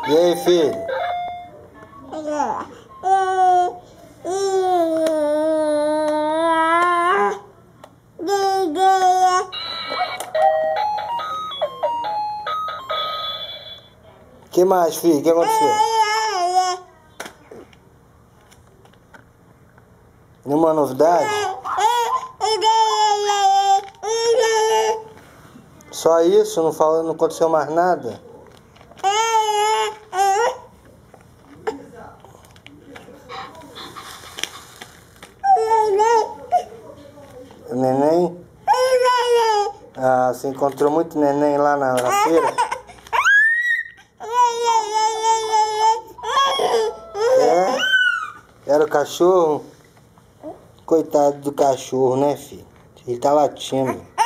E aí, filho? Que mais, filho? O que aconteceu? Nenhuma novidade? Só isso? Não falou, não aconteceu mais nada? O neném? Ah, você encontrou muito neném lá na feira? É? Era o cachorro? Coitado do cachorro, né, filho? Ele tá latindo.